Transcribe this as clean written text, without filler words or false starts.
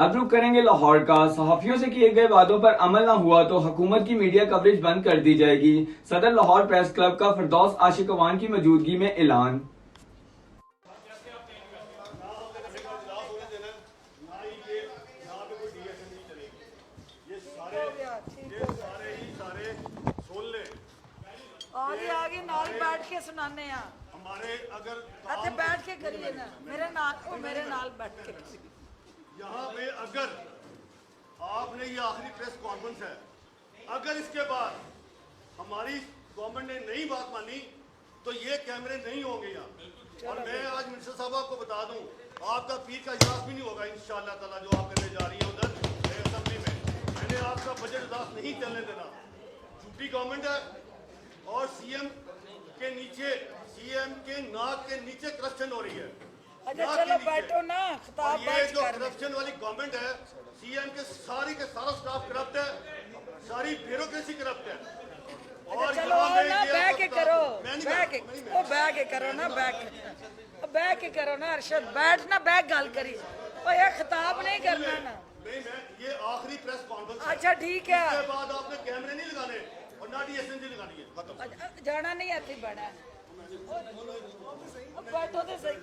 अब रुक करेंगे लाहौर का। सहाफियों से किए गए वादों पर अमल न हुआ तो हुकूमत की मीडिया कवरेज बंद कर दी जाएगी। सदर लाहौर प्रेस क्लब का फिरदौस आशिक अवान की मौजूदगी में ऐलान। आगे आगे नाल बैठ के सुनाने हमारे अगर अच्छा बैठ के करिए ना मेरे नाल बैठ के यहाँ पे अगर आपने ये आखिरी प्रेस कॉन्फ्रेंस है, अगर इसके बाद हमारी गवर्नमेंट ने नई बात मानी तो ये कैमरे नहीं होंगे यहाँ। और मैं आज मिनिस्टर साहब आपको बता दूं, आपका पीर का इजलास भी नहीं होगा इंशाअल्लाह ताला जो आप करने जा रही है उधर असेंबली में। मैंने आपका बजट इजलास नहीं चलने देना। झूठी गवर्नमेंट है और सीएम के नीचे, सीएम के नाक के नीचे करप्शन हो रही है। अच्छा चलो बैठो ना, खिताब ये जो करप्शन वाली गवर्नमेंट है, सीएम के सारा स्टाफ करप्ट है, सारी ब्यूरोक्रेसी करप्ट है। अच्छा चलो ना बैठ के करो, बैठ के करो ना, बैठ के करो ना अरशद, बैठ ना, बैठ गल करी ये खिताब नहीं करना ना। नहीं मैं ये आखिरी प्रेस कॉन्फ्रेंस। अच्छा ठीक है, इसके बाद आपने कैमरे नहीं लगाने और ना डीएसएनजी लगानी है, खत्म। जाना नहीं आती बना बैठो तो सही।